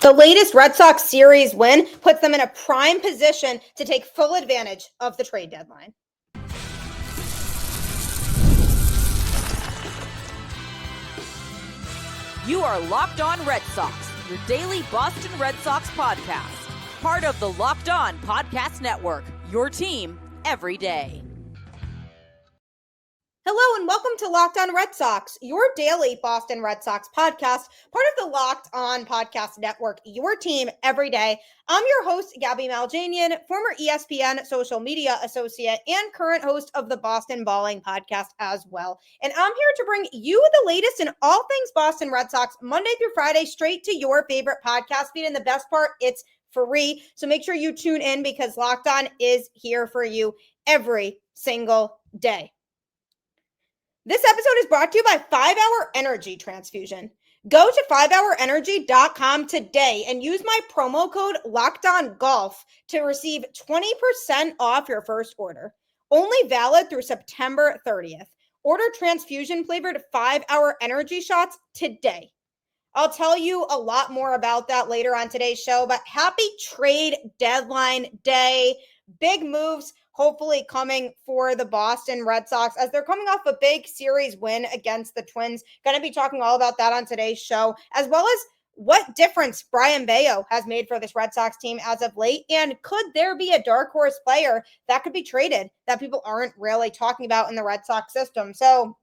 The latest Red Sox series win puts them in a prime position to take full advantage of the trade deadline. You are Locked On Red Sox, your daily Boston Red Sox podcast. Part of the Locked On Podcast Network, your team every day. Hello and welcome to Locked On Red Sox, your daily Boston Red Sox podcast, part of the Locked On Podcast Network, your team every day. I'm your host, Gabby Maljanian, former ESPN social media associate and current host of the Boston Balling podcast as well. And I'm here to bring you the latest in all things Boston Red Sox, Monday through Friday, straight to your favorite podcast feed. And the best part, it's free. So make sure you tune in because Locked On is here for you every single day. This episode is brought to you by 5 Hour Energy Transfusion. Go to 5hourenergy.com today and use my promo code LOCKEDONGOLF to receive 20% off your first order. Only valid through September 30th. Order transfusion-flavored 5 Hour Energy shots today. I'll tell you a lot more about that later on today's show, but happy trade deadline day. Big moves hopefully coming for the Boston Red Sox as they're coming off a big series win against the Twins. Going to be talking all about that on today's show, as well as what difference Brayan Bello has made for this Red Sox team as of late. And could there be a dark horse player that could be traded that people aren't really talking about in the Red Sox system? So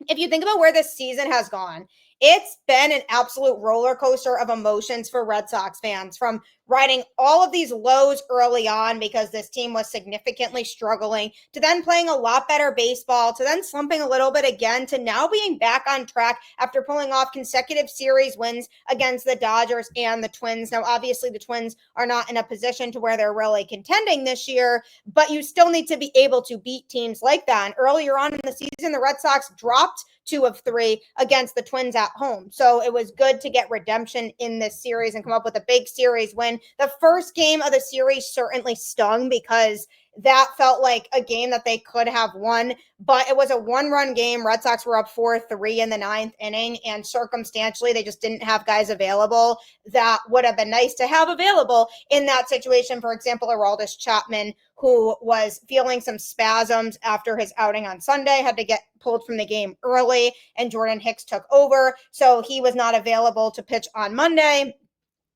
if you think about where this season has gone, it's been an absolute roller coaster of emotions for Red Sox fans, from riding all of these lows early on because this team was significantly struggling, to then playing a lot better baseball, to then slumping a little bit again, to now being back on track after pulling off consecutive series wins against the Dodgers and the Twins. Now, obviously, the Twins are not in a position to where they're really contending this year, but you still need to be able to beat teams like that. And earlier on in the season, the Red Sox dropped 2 of 3 against the Twins at home. So it was good to get redemption in this series and come up with a big series win. The first game of the series certainly stung because that felt like a game that they could have won, but it was a 1-run game. Red Sox were up 4-3 in the 9th inning, and circumstantially, they just didn't have guys available that would have been nice to have available in that situation. For example, Aroldis Chapman, who was feeling some spasms after his outing on Sunday, had to get pulled from the game early, and Jordan Hicks took over, so he was not available to pitch on Monday.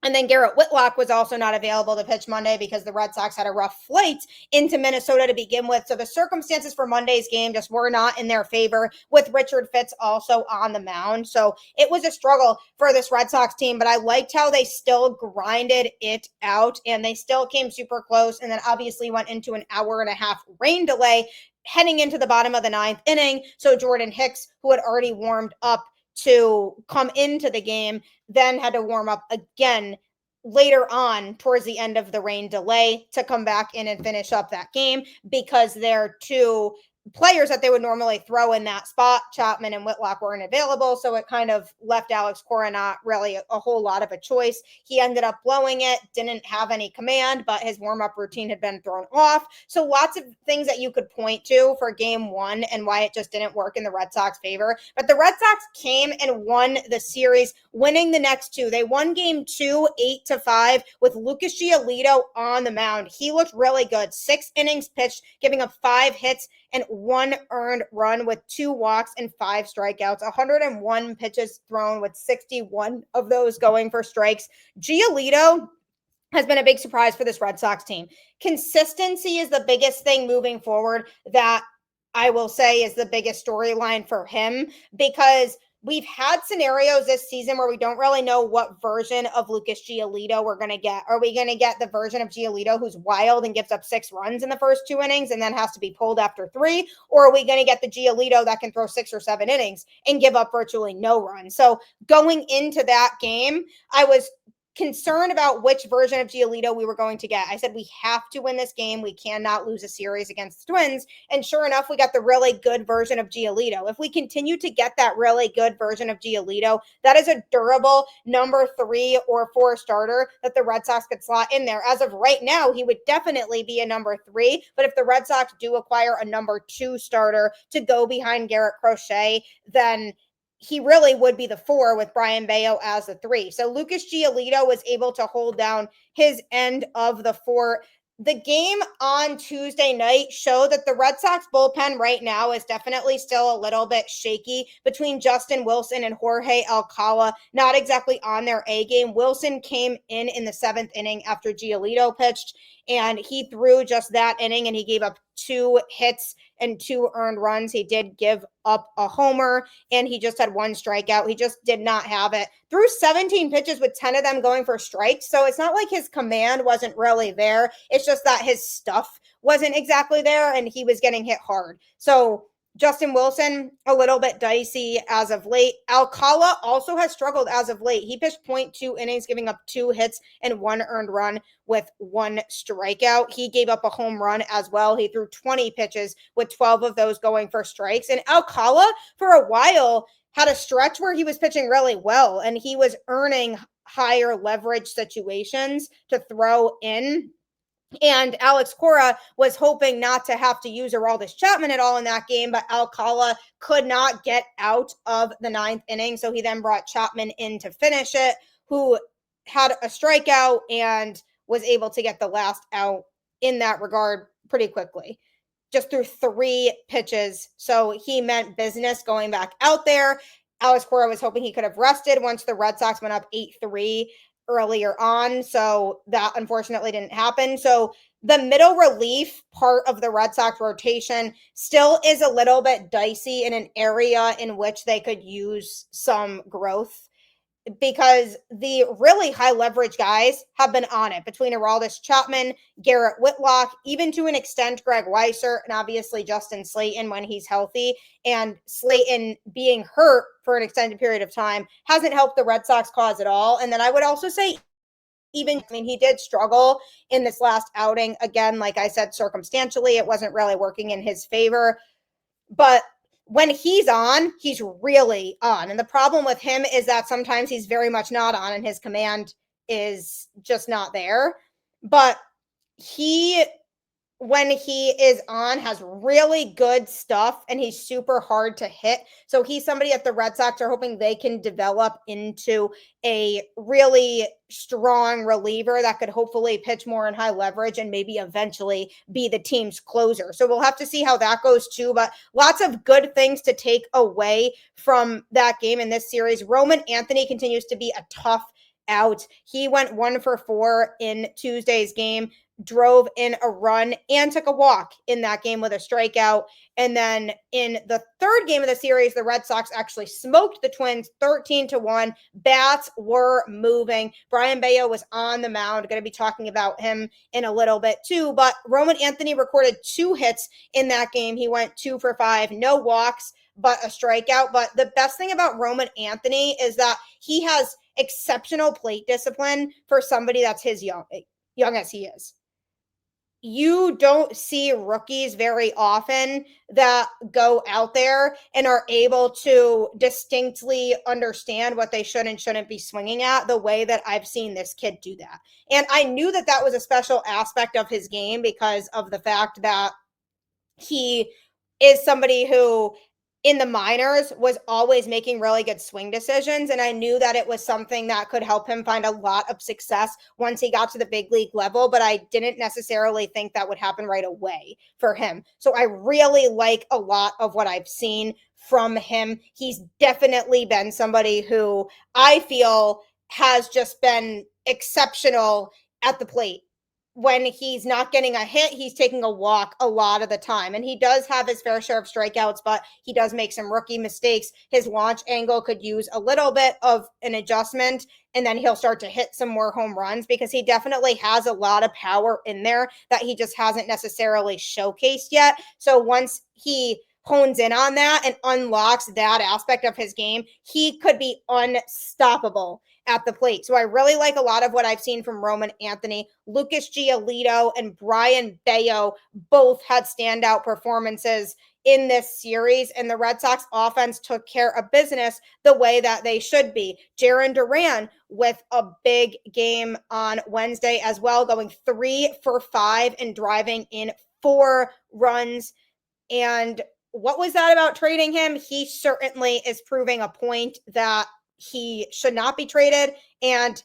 And then Garrett Whitlock was also not available to pitch Monday because the Red Sox had a rough flight into Minnesota to begin with. So the circumstances for Monday's game just were not in their favor, with Richard Fitts also on the mound. So it was a struggle for this Red Sox team, but I liked how they still grinded it out and they still came super close. And then obviously went into an hour-and-a-half rain delay heading into the bottom of the 9th inning. So Jordan Hicks, who had already warmed up to come into the game, then had to warm up again later on towards the end of the rain delay to come back in and finish up that game because their 2 players that they would normally throw in that spot, Chapman and Whitlock, weren't available. So it kind of left Alex Cora not really a whole lot of a choice. He ended up blowing it, didn't have any command, but his warm-up routine had been thrown off. So lots of things that you could point to for game 1 and why it just didn't work in the Red Sox favor. But the Red Sox came and won the series, winning the next 2. They won game 2, 8-5 with Lucas Giolito on the mound. He looked really good. 6 innings pitched, giving up 5 hits and 1 earned run with 2 walks and 5 strikeouts, 101 pitches thrown with 61 of those going for strikes. Giolito has been a big surprise for this Red Sox team. Consistency is the biggest thing moving forward that I will say is the biggest storyline for him, because we've had scenarios this season where we don't really know what version of Lucas Giolito we're going to get. Are we going to get the version of Giolito who's wild and gives up 6 runs in the first 2 innings and then has to be pulled after 3? Or are we going to get the Giolito that can throw 6 or 7 innings and give up virtually no runs? So going into that game, I was concerned about which version of Giolito we were going to get. I said, we have to win this game. We cannot lose a series against the Twins. And sure enough, we got the really good version of Giolito. If we continue to get that really good version of Giolito, that is a durable number 3 or 4 starter that the Red Sox could slot in there. As of right now, he would definitely be a number 3. But if the Red Sox do acquire a number 2 starter to go behind Garrett Crochet, then he really would be the 4 with Brayan Bello as the 3. So Lucas Giolito was able to hold down his end of the fort. The game on Tuesday night showed that the Red Sox bullpen right now is definitely still a little bit shaky between Justin Wilson and Jorge Alcala, not exactly on their A game. Wilson came in the 7th inning after Giolito pitched, and he threw just that inning, and he gave up 2 hits and 2 earned runs. He did give up a homer, and he just had 1 strikeout. He just did not have it. Threw 17 pitches with 10 of them going for strikes. So it's not like his command wasn't really there. It's just that his stuff wasn't exactly there, and he was getting hit hard. So Justin Wilson, a little bit dicey as of late. Alcala also has struggled as of late. He pitched 0.2 innings, giving up 2 hits and 1 earned run with 1 strikeout. He gave up a home run as well. He threw 20 pitches with 12 of those going for strikes. And Alcala, for a while, had a stretch where he was pitching really well, and he was earning higher leverage situations to throw in. And Alex Cora was hoping not to have to use Aroldis Chapman at all in that game, but Alcala could not get out of the 9th inning. So he then brought Chapman in to finish it, who had a strikeout and was able to get the last out in that regard pretty quickly. Just threw 3 pitches. So he meant business going back out there. Alex Cora was hoping he could have rested once the Red Sox went up 8-3 earlier on. So that unfortunately didn't happen. So the middle relief part of the Red Sox rotation still is a little bit dicey in an area in which they could use some growth, because the really high leverage guys have been on it between Aroldis Chapman, Garrett Whitlock, even to an extent Greg Weisser, and obviously Justin Slayton when he's healthy. And Slayton being hurt for an extended period of time hasn't helped the Red Sox cause at all. And then I would also say, he did struggle in this last outing. Again, like I said, circumstantially, it wasn't really working in his favor. But when he's on, he's really on. And the problem with him is that sometimes he's very much not on, and his command is just not there. But he, when he is on, has really good stuff, and he's super hard to hit. So he's somebody that the Red Sox are hoping they can develop into a really strong reliever that could hopefully pitch more in high leverage and maybe eventually be the team's closer. So we'll have to see how that goes too, but lots of good things to take away from that game in this series. Roman Anthony continues to be a tough out. He went 1 for 4 in Tuesday's game, drove in a run and took a walk in that game with a strikeout. And then in the 3rd game of the series, the Red Sox actually smoked the Twins 13-1. Bats were moving. Brayan Bello was on the mound. Going to be talking about him in a little bit too. But Roman Anthony recorded 2 hits in that game. He went 2 for 5, no walks, but a strikeout. But the best thing about Roman Anthony is that he has exceptional plate discipline for somebody that's his young as he is. You don't see rookies very often that go out there and are able to distinctly understand what they should and shouldn't be swinging at the way that I've seen this kid do that. And I knew that that was a special aspect of his game because of the fact that he is somebody who in the minors was always making really good swing decisions. And I knew that it was something that could help him find a lot of success once he got to the big league level, but I didn't necessarily think that would happen right away for him. So I really like a lot of what I've seen from him. He's definitely been somebody who I feel has just been exceptional at the plate. When he's not getting a hit, he's taking a walk a lot of the time. And he does have his fair share of strikeouts, but he does make some rookie mistakes. His launch angle could use a little bit of an adjustment, and then he'll start to hit some more home runs because he definitely has a lot of power in there that he just hasn't necessarily showcased yet. So once he hones in on that and unlocks that aspect of his game, he could be unstoppable at the plate. So I really like a lot of what I've seen from Roman Anthony. Lucas Giolito and Brayan Bello both had standout performances in this series, and the Red Sox offense took care of business the way that they should be. Jarren Duran with a big game on Wednesday as well, going 3 for 5 and driving in 4 runs. And what was that about trading him? He certainly is proving a point that he should not be traded and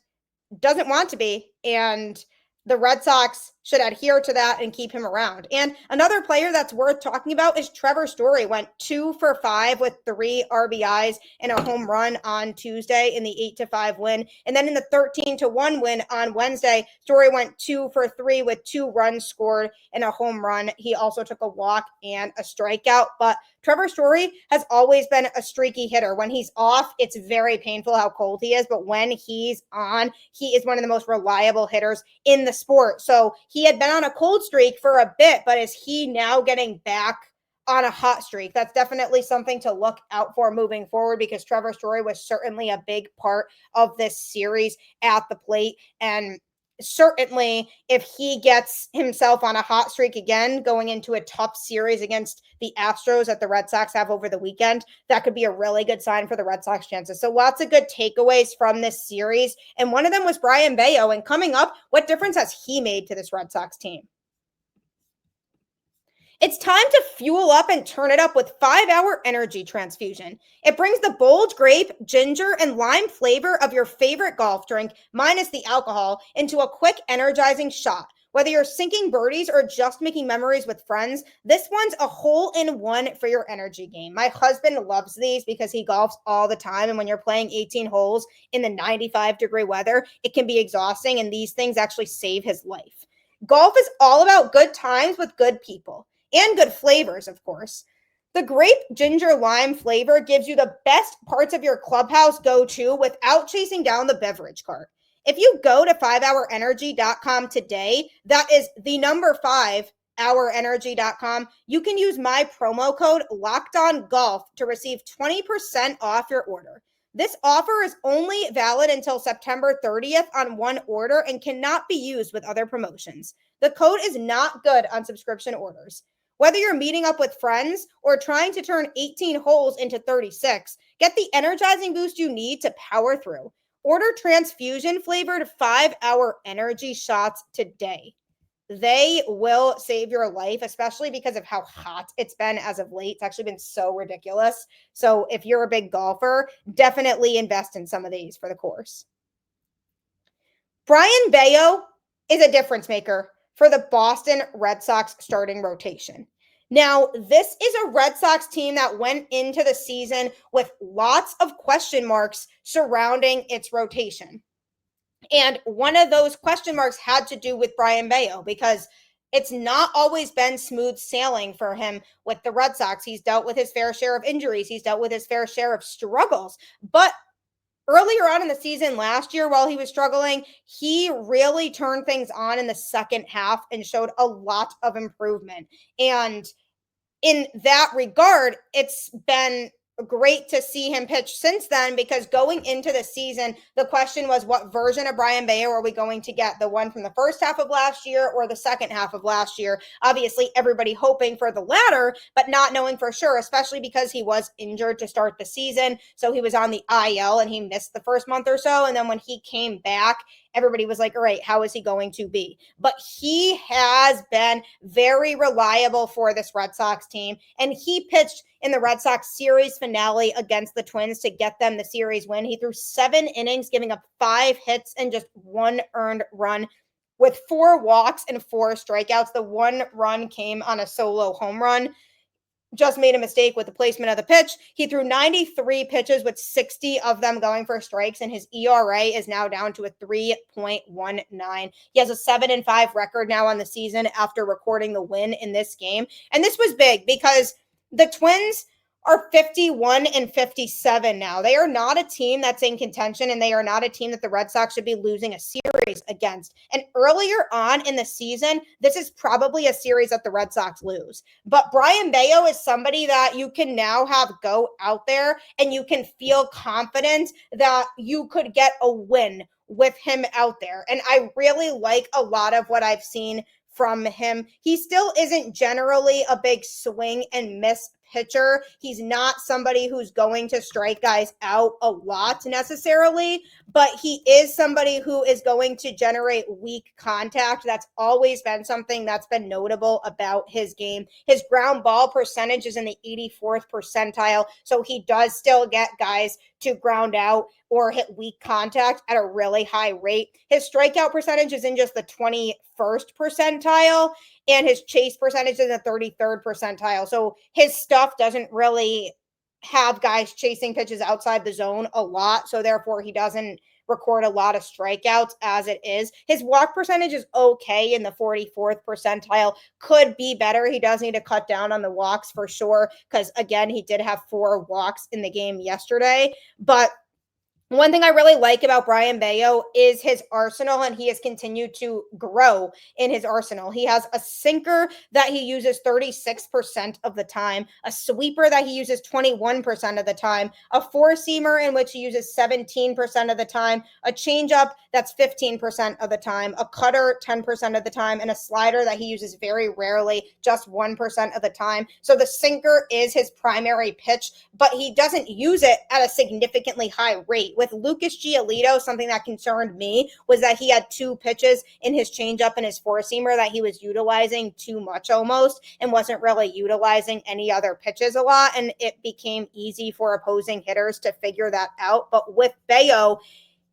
doesn't want to be. And the Red Sox should adhere to that and keep him around. And another player that's worth talking about is Trevor Story. Went 2 for 5 with 3 RBIs and a home run on Tuesday in the 8-5 win. And then in the 13-1 win on Wednesday, Story went 2 for 3 with 2 runs scored and a home run. He also took a walk and a strikeout. But Trevor Story has always been a streaky hitter. When he's off, it's very painful how cold he is. But when he's on, he is one of the most reliable hitters in the sport. So he had been on a cold streak for a bit, but is he now getting back on a hot streak? That's definitely something to look out for moving forward, because Trevor Story was certainly a big part of this series at the plate. And certainly if he gets himself on a hot streak again going into a tough series against the Astros that the Red Sox have over the weekend, that could be a really good sign for the Red Sox chances. So lots of good takeaways from this series. And one of them was Brayan Bello. And coming up, what difference has he made to this Red Sox team? It's time to fuel up and turn it up with 5-Hour Energy Transfusion. It brings the bold grape, ginger, and lime flavor of your favorite golf drink, minus the alcohol, into a quick, energizing shot. Whether you're sinking birdies or just making memories with friends, this one's a hole-in-one for your energy game. My husband loves these because he golfs all the time, and when you're playing 18 holes in the 95-degree weather, it can be exhausting, and these things actually save his life. Golf is all about good times with good people. And good flavors, of course. The grape ginger lime flavor gives you the best parts of your clubhouse go-to without chasing down the beverage cart. If you go to 5hourenergy.com today, that is the number 5hourenergy.com, you can use my promo code LOCKEDONGOLF to receive 20% off your order. This offer is only valid until September 30th on one order and cannot be used with other promotions. The code is not good on subscription orders. Whether you're meeting up with friends or trying to turn 18 holes into 36, get the energizing boost you need to power through. Order transfusion flavored 5-Hour Energy shots today. They will save your life, especially because of how hot it's been as of late. It's actually been so ridiculous. So if you're a big golfer, definitely invest in some of these for the course. Brayan Bello is a difference maker for the Boston Red Sox starting rotation. Now, this is a Red Sox team that went into the season with lots of question marks surrounding its rotation. And one of those question marks had to do with Brayan Bello, because it's not always been smooth sailing for him with the Red Sox. He's dealt with his fair share of injuries. He's dealt with his fair share of struggles. But earlier on in the season last year, while he was struggling, he really turned things on in the second half and showed a lot of improvement. And in that regard, it's been great to see him pitch since then, because going into the season, the question was, what version of Brayan Bello are we going to get? The one from the first half of last year or the second half of last year? Obviously, everybody hoping for the latter, but not knowing for sure, especially because he was injured to start the season. So he was on the IL and he missed the first month or so. And then when he came back, everybody was like, all right, how is he going to be? But he has been very reliable for this Red Sox team. And he pitched in the Red Sox series finale against the Twins to get them the series win. He threw 7 innings, giving up 5 hits and just 1 earned run with 4 walks and 4 strikeouts. The 1 run came on a solo home run. Just made a mistake with the placement of the pitch. He threw 93 pitches with 60 of them going for strikes, and his ERA is now down to a 3.19. He has a 7-5 record now on the season after recording the win in this game. And this was big because the Twins are 51-57 now. They are not a team that's in contention, and they are not a team that the Red Sox should be losing a series against. And earlier on in the season, this is probably a series that the Red Sox lose. But Brayan Bello is somebody that you can now have go out there and you can feel confident that you could get a win with him out there. And I really like a lot of what I've seen from him. He still isn't generally a big swing and miss pitcher. He's not somebody who's going to strike guys out a lot necessarily, but he is somebody who is going to generate weak contact. That's always been something that's been notable about his game. His ground ball percentage is in the 84th percentile, so he does still get guys to ground out or hit weak contact at a really high rate. His strikeout percentage is in just the 21st percentile, and his chase percentage is in the 33rd percentile. So his stuff doesn't really have guys chasing pitches outside the zone a lot, so therefore he doesn't record a lot of strikeouts as it is. His walk percentage is okay in the 44th percentile. Could be better. He does need to cut down on the walks for sure, because again, he did have 4 walks in the game yesterday. But one thing I really like about Brayan Bello is his arsenal, and he has continued to grow in his arsenal. He has a sinker that he uses 36% of the time, a sweeper that he uses 21% of the time, a four-seamer in which he uses 17% of the time, a changeup that's 15% of the time, a cutter 10% of the time, and a slider that he uses very rarely, just 1% of the time. So the sinker is his primary pitch, but he doesn't use it at a significantly high rate. With Lucas Giolito, something that concerned me was that he had 2 pitches in his changeup and his four-seamer that he was utilizing too much almost and wasn't really utilizing any other pitches a lot, and it became easy for opposing hitters to figure that out. But with Bello,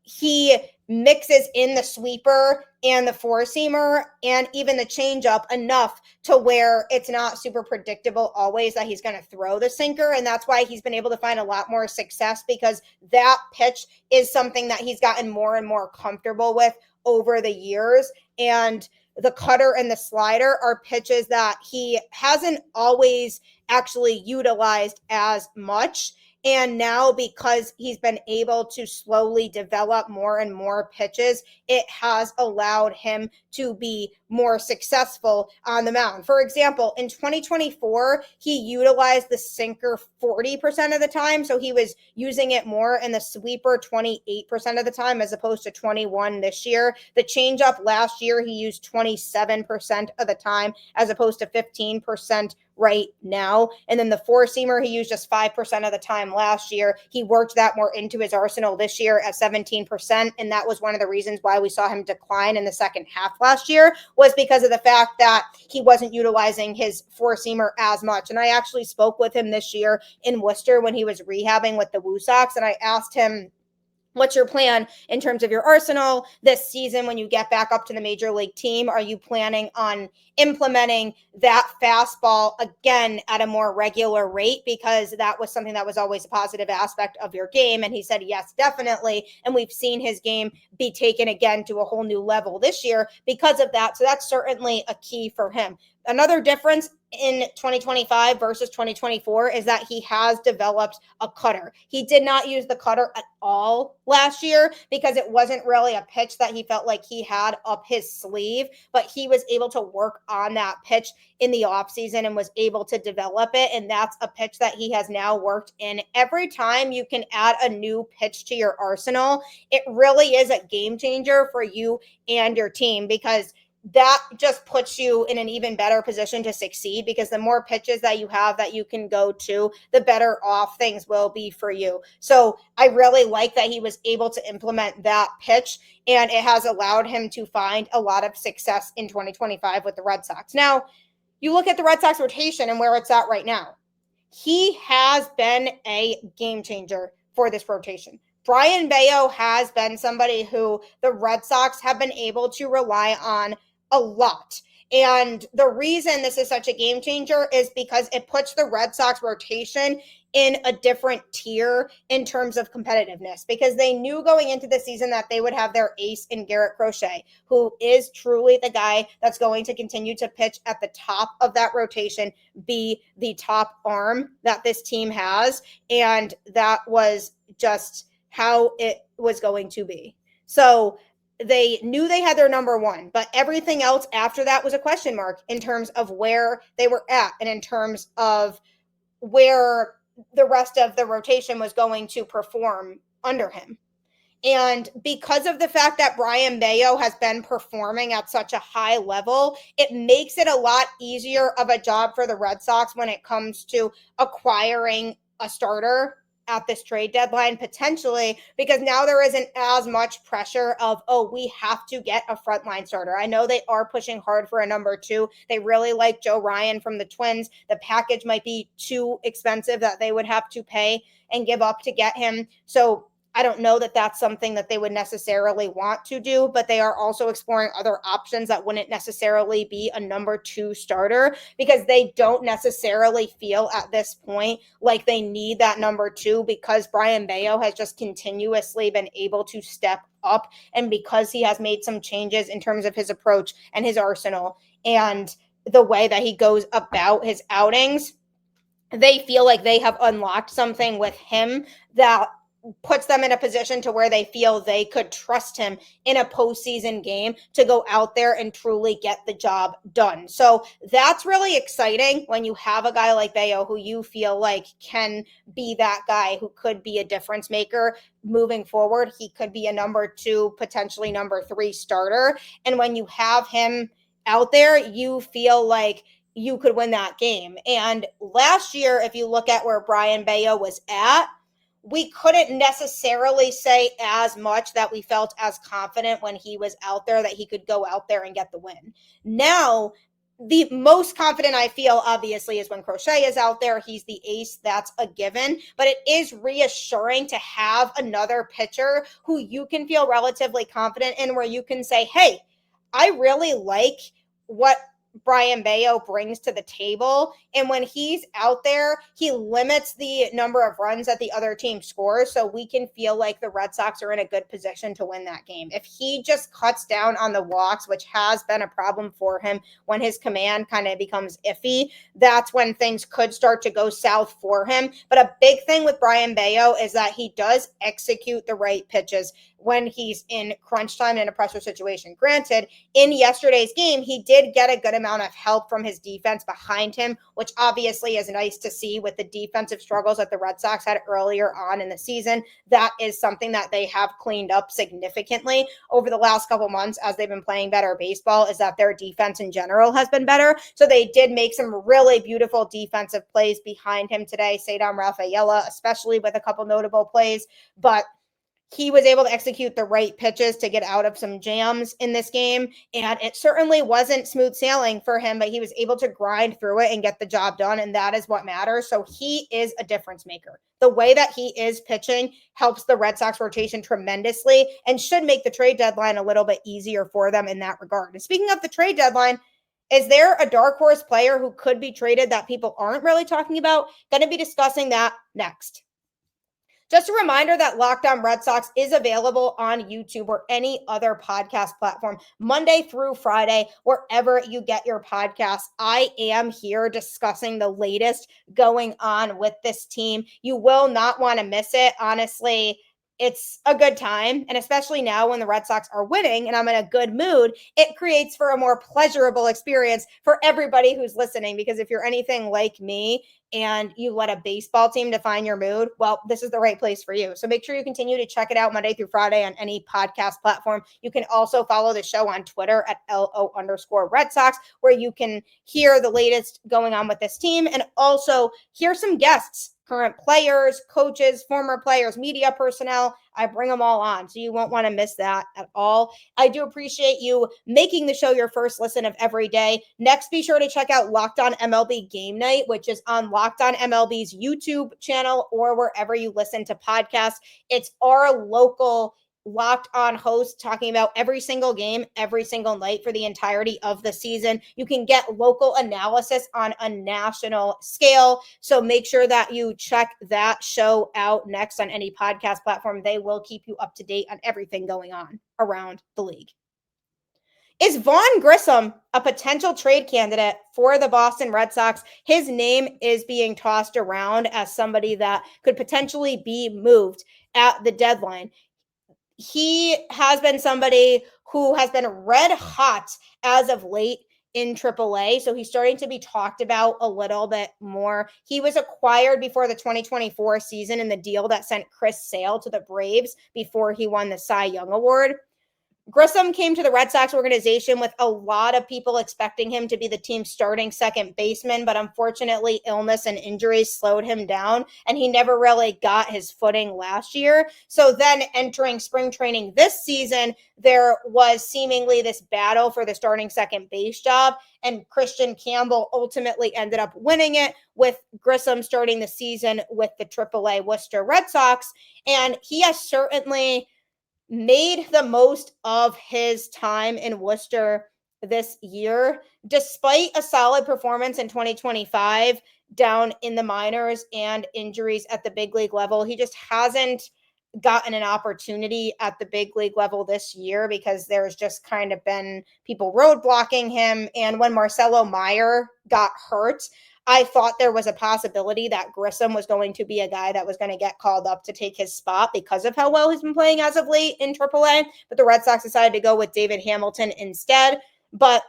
he mixes in the sweeper and the four-seamer and even the changeup enough to where it's not super predictable always that he's going to throw the sinker. And that's why he's been able to find a lot more success, because that pitch is something that he's gotten more and more comfortable with over the years. And the cutter and the slider are pitches that he hasn't always actually utilized as much. And now, because he's been able to slowly develop more and more pitches, it has allowed him to be more successful on the mound. For example, in 2024, he utilized the sinker 40% of the time. So he was using it more, in the sweeper 28% of the time as opposed to 21 this year. The changeup last year, he used 27% of the time as opposed to 15% right now. And then the four-seamer, he used just 5% of the time last year. He worked that more into his arsenal this year at 17%. And that was one of the reasons why we saw him decline in the second half last year, was because of the fact that he wasn't utilizing his four-seamer as much. And I actually spoke with him this year in Worcester when he was rehabbing with the Red Sox, and I asked him, what's your plan in terms of your arsenal this season when you get back up to the major league team? Are you planning on implementing that fastball again at a more regular rate? Because that was something that was always a positive aspect of your game. And he said, yes, definitely. And we've seen his game be taken again to a whole new level this year because of that. So that's certainly a key for him. Another difference in 2025 versus 2024 is that he has developed a cutter. He did not use the cutter at all last year because it wasn't really a pitch that he felt like he had up his sleeve, but he was able to work on that pitch in the offseason and was able to develop it. And that's a pitch that he has now worked in. Every time you can add a new pitch to your arsenal, it really is a game changer for you and your team, because that just puts you in an even better position to succeed, because the more pitches that you have that you can go to, the better off things will be for you. So I really like that he was able to implement that pitch, and it has allowed him to find a lot of success in 2025 with the Red Sox. Now, you look at the Red Sox rotation and where it's at right now. He has been a game changer for this rotation. Brayan Bello has been somebody who the Red Sox have been able to rely on a lot. And the reason this is such a game changer is because it puts the Red Sox rotation in a different tier in terms of competitiveness, because they knew going into the season that they would have their ace in Garrett Crochet, who is truly the guy that's going to continue to pitch at the top of that rotation, be the top arm that this team has. And that was just how it was going to be. So they knew they had their number one, but everything else after that was a question mark in terms of where they were at and in terms of where the rest of the rotation was going to perform under him. And because of the fact that Brayan Bello has been performing at such a high level, it makes it a lot easier of a job for the Red Sox when it comes to acquiring a starter at this trade deadline, potentially, because now there isn't as much pressure of, oh, we have to get a frontline starter. I know they are pushing hard for a number 2. They really like Joe Ryan from the Twins. The package might be too expensive that they would have to pay and give up to get him. So I don't know that that's something that they would necessarily want to do, but they are also exploring other options that wouldn't necessarily be a number 2 starter, because they don't necessarily feel at this point like they need that number 2, because Brayan Bello has just continuously been able to step up, and because he has made some changes in terms of his approach and his arsenal and the way that he goes about his outings. They feel like they have unlocked something with him that puts them in a position to where they feel they could trust him in a postseason game to go out there and truly get the job done. So that's really exciting when you have a guy like Bello who you feel like can be that guy who could be a difference maker moving forward. He could be a number 2, potentially number 3 starter. And when you have him out there, you feel like you could win that game. And last year, if you look at where Brayan Bello was at, we couldn't necessarily say as much that we felt as confident when he was out there that he could go out there and get the win. Now, the most confident I feel, obviously, is when Crochet is out there. He's the ace. That's a given. But it is reassuring to have another pitcher who you can feel relatively confident in, where you can say, hey, I really like what Brayan Bello brings to the table. And when he's out there, he limits the number of runs that the other team scores, so we can feel like the Red Sox are in a good position to win that game. If he just cuts down on the walks, which has been a problem for him when his command kind of becomes iffy, that's when things could start to go south for him. But a big thing with Brayan Bello is that he does execute the right pitches when he's in crunch time in a pressure situation. Granted, in yesterday's game, he did get a good amount of help from his defense behind him, which obviously is nice to see with the defensive struggles that the Red Sox had earlier on in the season. That is something that they have cleaned up significantly over the last couple months as they've been playing better baseball, is that their defense in general has been better. So they did make some really beautiful defensive plays behind him today. Cedar Rafaela, especially, with a couple notable plays, but he was able to execute the right pitches to get out of some jams in this game. And it certainly wasn't smooth sailing for him, but he was able to grind through it and get the job done. And that is what matters. So he is a difference maker. The way that he is pitching helps the Red Sox rotation tremendously and should make the trade deadline a little bit easier for them in that regard. And speaking of the trade deadline, is there a dark horse player who could be traded that people aren't really talking about? Going to be discussing that next. Just a reminder that Locked On Red Sox is available on YouTube or any other podcast platform Monday through Friday, wherever you get your podcasts. I am here discussing the latest going on with this team. You will not want to miss it. Honestly, it's a good time. And especially now when the Red Sox are winning and I'm in a good mood, it creates for a more pleasurable experience for everybody who's listening. Because if you're anything like me and you let a baseball team define your mood, well, this is the right place for you. So make sure you continue to check it out Monday through Friday on any podcast platform. You can also follow the show on Twitter at LO_Red Sox, where you can hear the latest going on with this team and also hear some guests, current players, coaches, former players, media personnel. I bring them all on, so you won't want to miss that at all. I do appreciate you making the show your first listen of every day. Next, be sure to check out Locked On MLB Game Night, which is on Locked On MLB's YouTube channel or wherever you listen to podcasts. It's our local Locked On host talking about every single game, every single night for the entirety of the season. You can get local analysis on a national scale. So make sure that you check that show out next on any podcast platform. They will keep you up to date on everything going on around the league. Is Vaughn Grissom a potential trade candidate for the Boston Red Sox? His name is being tossed around as somebody that could potentially be moved at the deadline. He has been somebody who has been red hot as of late in AAA. So he's starting to be talked about a little bit more. He was acquired before the 2024 season in the deal that sent Chris Sale to the Braves before he won the Cy Young Award. Grissom came to the Red Sox organization with a lot of people expecting him to be the team's starting second baseman, but unfortunately, illness and injuries slowed him down, and he never really got his footing last year. So then entering spring training this season, there was seemingly this battle for the starting second base job, and Christian Campbell ultimately ended up winning it, with Grissom starting the season with the AAA Worcester Red Sox, and he has certainly made the most of his time in Worcester this year, despite a solid performance in 2025 down in the minors and injuries at the big league level. He just hasn't gotten an opportunity at the big league level this year because there's just kind of been people roadblocking him. And when Marcelo Meyer got hurt, I thought there was a possibility that Grissom was going to be a guy that was going to get called up to take his spot because of how well he's been playing as of late in AAA. But the Red Sox decided to go with David Hamilton instead. But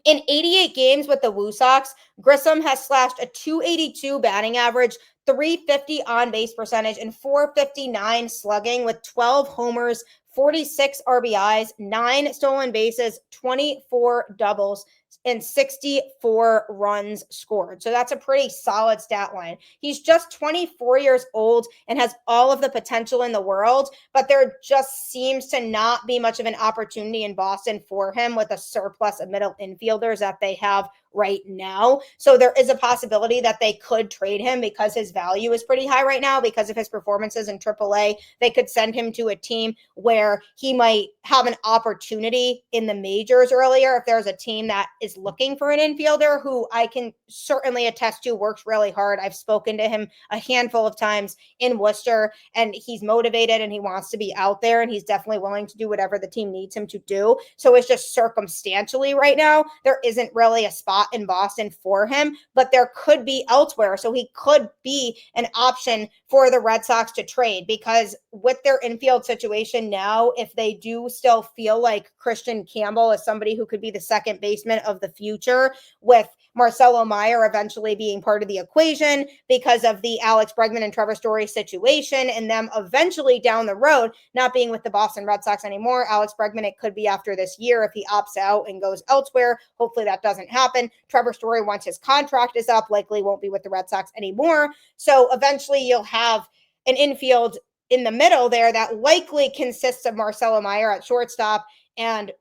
in 88 games with the Woo Sox, Grissom has slashed a 282 batting average, 350 on base percentage, and 459 slugging with 12 homers, 46 RBIs, 9 stolen bases, 24 doubles, and 64 runs scored. So that's a pretty solid stat line. He's just 24 years old and has all of the potential in the world, but there just seems to not be much of an opportunity in Boston for him with a surplus of middle infielders that they have right now. So there is a possibility that they could trade him because his value is pretty high right now because of his performances in AAA. They could send him to a team where he might have an opportunity in the majors earlier if there's a team that is looking for an infielder who I can certainly attest to works really hard. I've spoken to him a handful of times in Worcester, and he's motivated and he wants to be out there, and he's definitely willing to do whatever the team needs him to do. So it's just circumstantially right now, there isn't really a spot in Boston for him, but there could be elsewhere. So he could be an option for the Red Sox to trade because with their infield situation now, if they do still feel like Christian Campbell is somebody who could be the second baseman of the future, with Marcelo Meyer eventually being part of the equation because of the Alex Bregman and Trevor Story situation, and them eventually down the road not being with the Boston Red Sox anymore. Alex Bregman, it could be after this year if he opts out and goes elsewhere. Hopefully that doesn't happen. Trevor Story, once his contract is up, likely won't be with the Red Sox anymore. So eventually you'll have an infield in the middle there that likely consists of Marcelo Meyer at shortstop and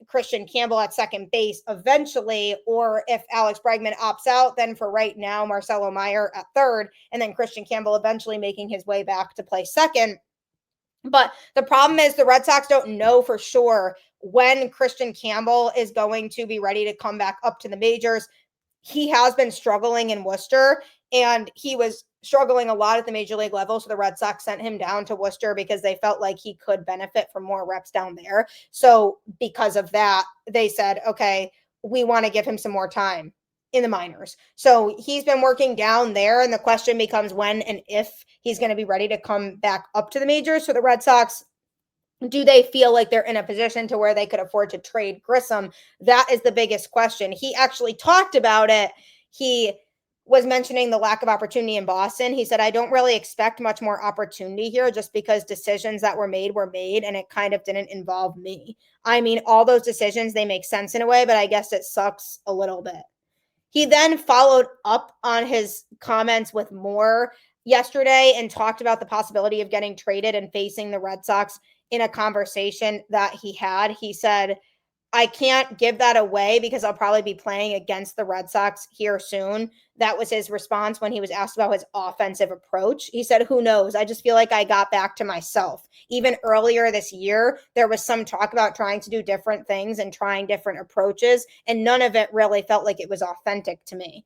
Christian Campbell at second base eventually, or if Alex Bregman opts out, then for right now, Marcelo Meyer at third, and then Christian Campbell eventually making his way back to play second. But the problem is the Red Sox don't know for sure when Christian Campbell is going to be ready to come back up to the majors. He has been struggling in Worcester, and he was struggling a lot at the major league level. So the Red Sox sent him down to Worcester because they felt like he could benefit from more reps down there. So because of that, they said, okay, we want to give him some more time in the minors. So he's been working down there. And the question becomes when and if he's going to be ready to come back up to the majors. So the Red Sox, do they feel like they're in a position to where they could afford to trade Grissom? That is the biggest question. He actually talked about it. He was mentioning the lack of opportunity in Boston. He said, I don't really expect much more opportunity here just because decisions that were made and it kind of didn't involve me. I mean, all those decisions, they make sense in a way, but I guess it sucks a little bit. He then followed up on his comments with more yesterday and talked about the possibility of getting traded and facing the Red Sox in a conversation that he had. He said, I can't give that away because I'll probably be playing against the Red Sox here soon. That was his response when he was asked about his offensive approach. He said, who knows? I just feel like I got back to myself. Even earlier this year, there was some talk about trying to do different things and trying different approaches, and none of it really felt like it was authentic to me.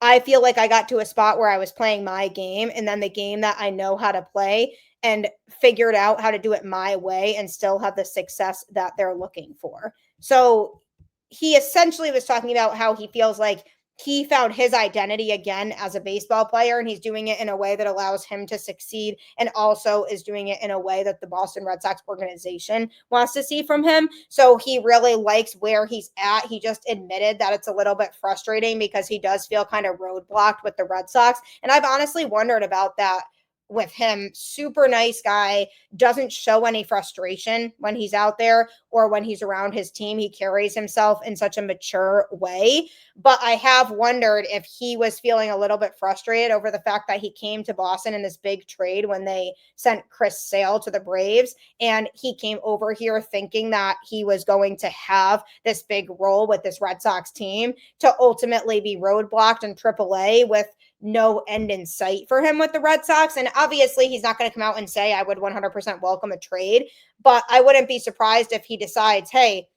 I feel like I got to a spot where I was playing my game, and then the game that I know how to play, and figured out how to do it my way and still have the success that they're looking for. So he essentially was talking about how he feels like he found his identity again as a baseball player, and he's doing it in a way that allows him to succeed and also is doing it in a way that the Boston Red Sox organization wants to see from him. So he really likes where he's at. He just admitted that it's a little bit frustrating because he does feel kind of roadblocked with the Red Sox. And I've honestly wondered about that with him. Super nice guy, doesn't show any frustration when he's out there or when he's around his team. He carries himself in such a mature way. But I have wondered if he was feeling a little bit frustrated over the fact that he came to Boston in this big trade when they sent Chris Sale to the Braves. And he came over here thinking that he was going to have this big role with this Red Sox team to ultimately be roadblocked in AAA with no end in sight for him with the Red Sox. And obviously, he's not going to come out and say, I would 100% welcome a trade. But I wouldn't be surprised if he decides, hey,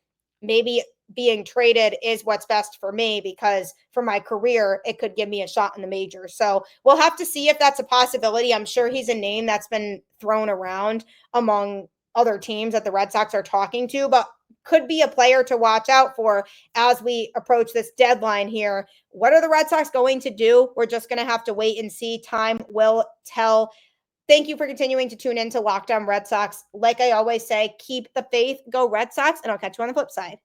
maybe being traded is what's best for me because for my career, it could give me a shot in the majors. So we'll have to see if that's a possibility. I'm sure he's a name that's been thrown around among other teams that the Red Sox are talking to, but could be a player to watch out for as we approach this deadline here. What are the Red Sox going to do? We're just going to have to wait and see. Time will tell. Thank you for continuing to tune in to Locked On Red Sox. Like I always say, keep the faith, go Red Sox, and I'll catch you on the flip side.